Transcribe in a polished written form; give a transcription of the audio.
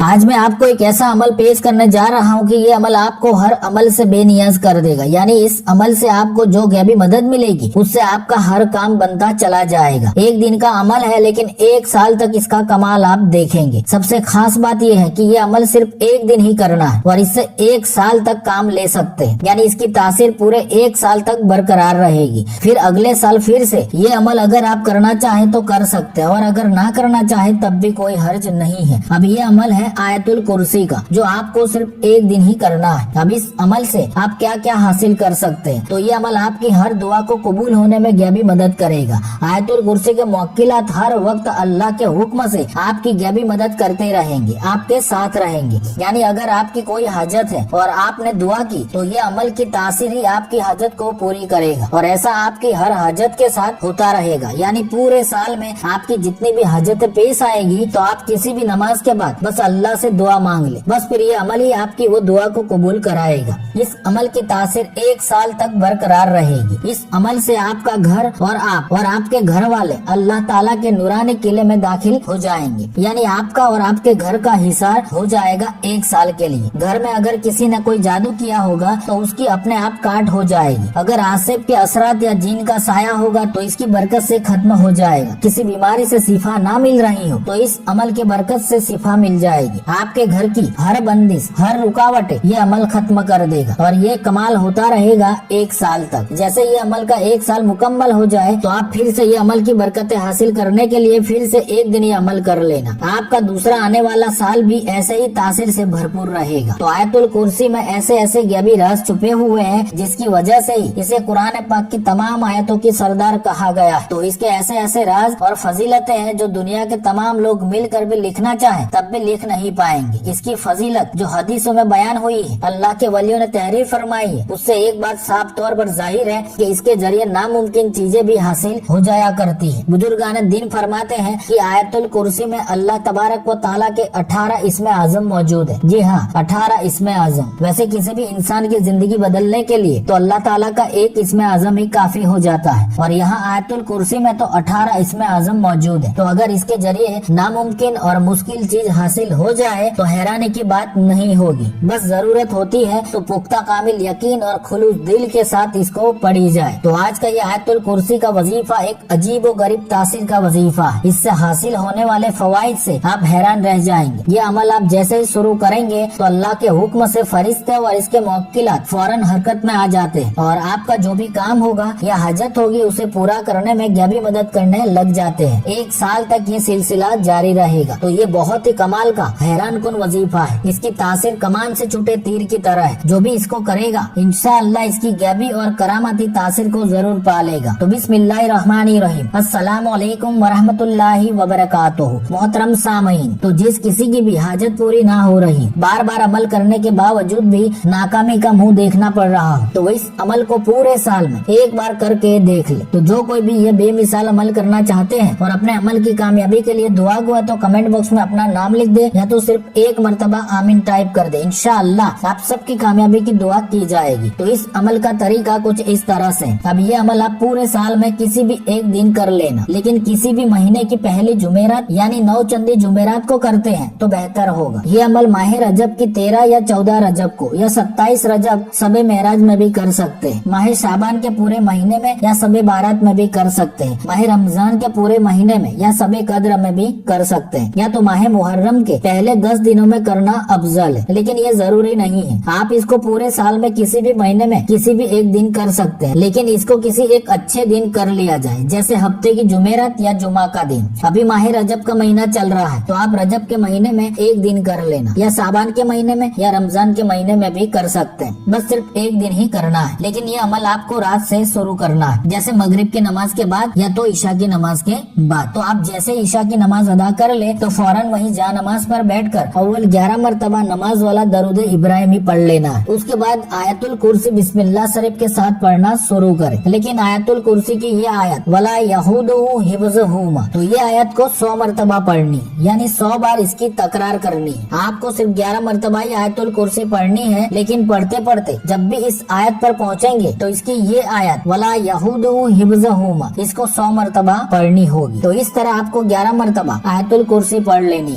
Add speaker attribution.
Speaker 1: آج میں آپ کو ایک ایسا عمل پیش کرنے جا رہا ہوں کہ یہ عمل آپ کو ہر عمل سے بے نیاز کر دے گا، یعنی اس عمل سے آپ کو جو غیبی مدد ملے گی اس سے آپ کا ہر کام بنتا چلا جائے گا۔ ایک دن کا عمل ہے لیکن 1 سال تک اس کا کمال آپ دیکھیں گے۔ سب سے خاص بات یہ ہے کہ یہ عمل صرف 1 دن ہی کرنا ہے اور اس سے 1 سال تک کام لے سکتے ہیں، یعنی اس کی تاثیر پورے 1 سال تک برقرار رہے گی۔ پھر اگلے سال پھر سے یہ عمل اگر آپ کرنا چاہیں تو کر سکتے ہیں اور اگر نہ کرنا چاہیں تب بھی کوئی حرج نہیں ہے۔ اب یہ عمل ہے آیت الکرسی کا، جو آپ کو صرف 1 دن ہی کرنا ہے۔ اب اس عمل سے آپ کیا کیا حاصل کر سکتے ہیں؟ تو یہ عمل آپ کی ہر دعا کو قبول ہونے میں غیبی مدد کرے گا۔ آیت الکرسی کے موکلات ہر وقت اللہ کے حکم سے آپ کی غیبی مدد کرتے رہیں گے، آپ کے ساتھ رہیں گے۔ یعنی اگر آپ کی کوئی حاجت ہے اور آپ نے دعا کی تو یہ عمل کی تاثیر ہی آپ کی حاجت کو پوری کرے گا، اور ایسا آپ کی ہر حاجت کے ساتھ ہوتا رہے گا۔ یعنی پورے سال میں آپ کی جتنی بھی حاجتیں پیش آئے گی تو آپ کسی بھی نماز کے بعد بس اللہ سے دعا مانگ لے، بس پھر یہ عمل ہی آپ کی وہ دعا کو قبول کرائے گا۔ اس عمل کی تاثیر 1 سال تک برقرار رہے گی۔ اس عمل سے آپ کا گھر اور آپ کے گھر والے اللہ تعالیٰ کے نورانی قلعے میں داخل ہو جائیں گے، یعنی آپ کا اور آپ کے گھر کا حصار ہو جائے گا 1 سال کے لیے۔ گھر میں اگر کسی نے کوئی جادو کیا ہوگا تو اس کی اپنے آپ کاٹ ہو جائے گی۔ اگر آصف کے اثرات یا جن کا سایہ ہوگا تو اس کی برکت سے ختم ہو جائے گا۔ کسی بیماری سے شفا نہ مل رہی ہو تو اس عمل کی برکت سے شفا مل جائے گی۔ آپ کے گھر کی ہر بندش، ہر رکاوٹ یہ عمل ختم کر دے گا، اور یہ کمال ہوتا رہے گا 1 سال تک۔ جیسے یہ عمل کا 1 سال مکمل ہو جائے تو آپ پھر سے یہ عمل کی برکتیں حاصل کرنے کے لیے پھر سے 1 دن یہ عمل کر لینا۔ آپ کا دوسرا آنے والا سال بھی ایسے ہی تاثیر سے بھرپور رہے گا۔ تو آیت الکرسی میں ایسے غیبی راز چھپے ہوئے ہیں جس کی وجہ سے ہی اسے قرآن پاک کی تمام آیتوں کی سردار کہا گیا ہے۔ تو اس کے ایسے راز اور فضیلتیں ہیں جو دنیا کے تمام لوگ مل کر بھی لکھنا چاہیں تب بھی لکھ نہیں پائیں گے۔ اس کی فضیلت جو حدیثوں میں بیان ہوئی ہے، اللہ کے ولیوں نے تحریر فرمائی ہے، اس سے ایک بات صاف طور پر ظاہر ہے کہ اس کے ذریعے ناممکن چیزیں بھی حاصل ہو جایا کرتی ہیں۔ بزرگان دین فرماتے ہیں کہ آیت الکرسی میں اللہ تبارک و تعالیٰ کے 18 اسم اعظم موجود ہے۔ جی ہاں، 18 اسم اعظم۔ ویسے کسی بھی انسان کی زندگی بدلنے کے لیے تو اللہ تعالیٰ کا ایک اسم اعظم ہی کافی ہو جاتا ہے، اور یہاں آیت الکرسی میں تو 18 اسم اعظم موجود ہے۔ تو اگر اس کے ذریعے ناممکن اور مشکل چیز حاصل ہو جائے تو حیرانے کی بات نہیں ہوگی، بس ضرورت ہوتی ہے تو پختہ کامل یقین اور خلوص دل کے ساتھ اس کو پڑھی جائے۔ تو آج کا یہ آیت الکرسی کا وظیفہ ایک عجیب و غریب تاثیر کا وظیفہ ہے۔ اس سے حاصل ہونے والے فوائد سے آپ حیران رہ جائیں گے۔ یہ عمل آپ جیسے ہی شروع کریں گے تو اللہ کے حکم سے فرشتے اور اس کے موکلات فوراً حرکت میں آ جاتے ہیں، اور آپ کا جو بھی کام ہوگا یا حاجت ہوگی اسے پورا کرنے میں غیبی مدد کرنے لگ جاتے ہیں۔ 1 سال تک یہ سلسلہ جاری رہے گا۔ تو یہ بہت ہی کمال کا حیران کن وظیفہ ہے۔ اس کی تاثیر کمان سے چھوٹے تیر کی طرح ہے۔ جو بھی اس کو کرے گا انشاءاللہ اس کی غیبی اور کرامتی تاثیر کو ضرور پالے گا۔ تو بسم اللہ الرحمن الرحیم۔ السلام علیکم ورحمۃ اللہ وبرکاتہ۔ محترم سامعین، تو جس کسی کی بھی حاجت پوری نہ ہو رہی، بار بار عمل کرنے کے باوجود بھی ناکامی کا منہ دیکھنا پڑ رہا ہو، تو وہ اس عمل کو پورے سال میں 1 بار کر کے دیکھ لے۔ تو جو کوئی بھی یہ بے مثال عمل کرنا چاہتے ہیں اور اپنے عمل کی کامیابی کے لیے دعا گو ہے تو کمنٹ باکس میں اپنا نام لکھ دے، یا تو صرف 1 مرتبہ آمین ٹائپ کر دے۔ انشاءاللہ آپ سب کی کامیابی کی دعا کی جائے گی۔ تو اس عمل کا طریقہ کچھ اس طرح سے۔ اب یہ عمل آپ پورے سال میں کسی بھی 1 دن کر لینا، لیکن کسی بھی مہینے کی پہلی جمعرات یعنی 9 چندی جمعرات کو کرتے ہیں تو بہتر ہوگا۔ یہ عمل ماہ رجب کی 13 یا 14 رجب کو یا 27 رجب شب معراج میں بھی کر سکتے ہیں۔ ماہ شعبان کے پورے مہینے میں یا شب بارات میں بھی کر سکتے ہیں۔ ماہ رمضان کے پورے مہینے میں یا شب قدر میں بھی کر سکتے ہیں، یا تو ماہ محرم کے پہلے 10 دنوں میں کرنا افضل ہے، لیکن یہ ضروری نہیں ہے۔ آپ اس کو پورے سال میں کسی بھی مہینے میں کسی بھی 1 دن کر سکتے ہیں، لیکن اس کو کسی ایک اچھے دن کر لیا جائے، جیسے ہفتے کی جمعرات یا جمعہ کا دن۔ ابھی ماہ رجب کا مہینہ چل رہا ہے تو آپ رجب کے مہینے میں 1 دن کر لینا، یا شعبان کے مہینے میں یا رمضان کے مہینے میں بھی کر سکتے ہیں۔ بس صرف 1 دن ہی کرنا ہے، لیکن یہ عمل آپ کو رات سے شروع کرنا ہے، جیسے مغرب کی نماز کے بعد یا تو عشاء کی نماز کے بعد۔ تو آپ جیسے عشاء کی نماز ادا کر لے تو فوراً وہیں جا نماز پر بیٹھ کر اول 11 مرتبہ نماز والا درود ابراہیمی پڑھ لینا ہے۔ اس کے بعد آیت الکرسی بسم اللہ شریف کے ساتھ پڑھنا شروع کرے، لیکن آیت الکرسی کی یہ آیت ولا یہودہ حفظہما، تو یہ آیت کو 100 مرتبہ پڑھنی، یعنی 100 بار اس کی تکرار کرنی ہے۔ آپ کو صرف 11 مرتبہ ہی آیت الکرسی پڑھنی ہے، لیکن پڑھتے پڑھتے جب بھی اس آیت پر پہنچیں گے تو اس کی یہ آیت ولا یہودہ حفظہما اس کو 100 مرتبہ پڑھنی ہوگی۔ تو اس طرح آپ کو 11 مرتبہ آیت الکرسی پڑھ لینی،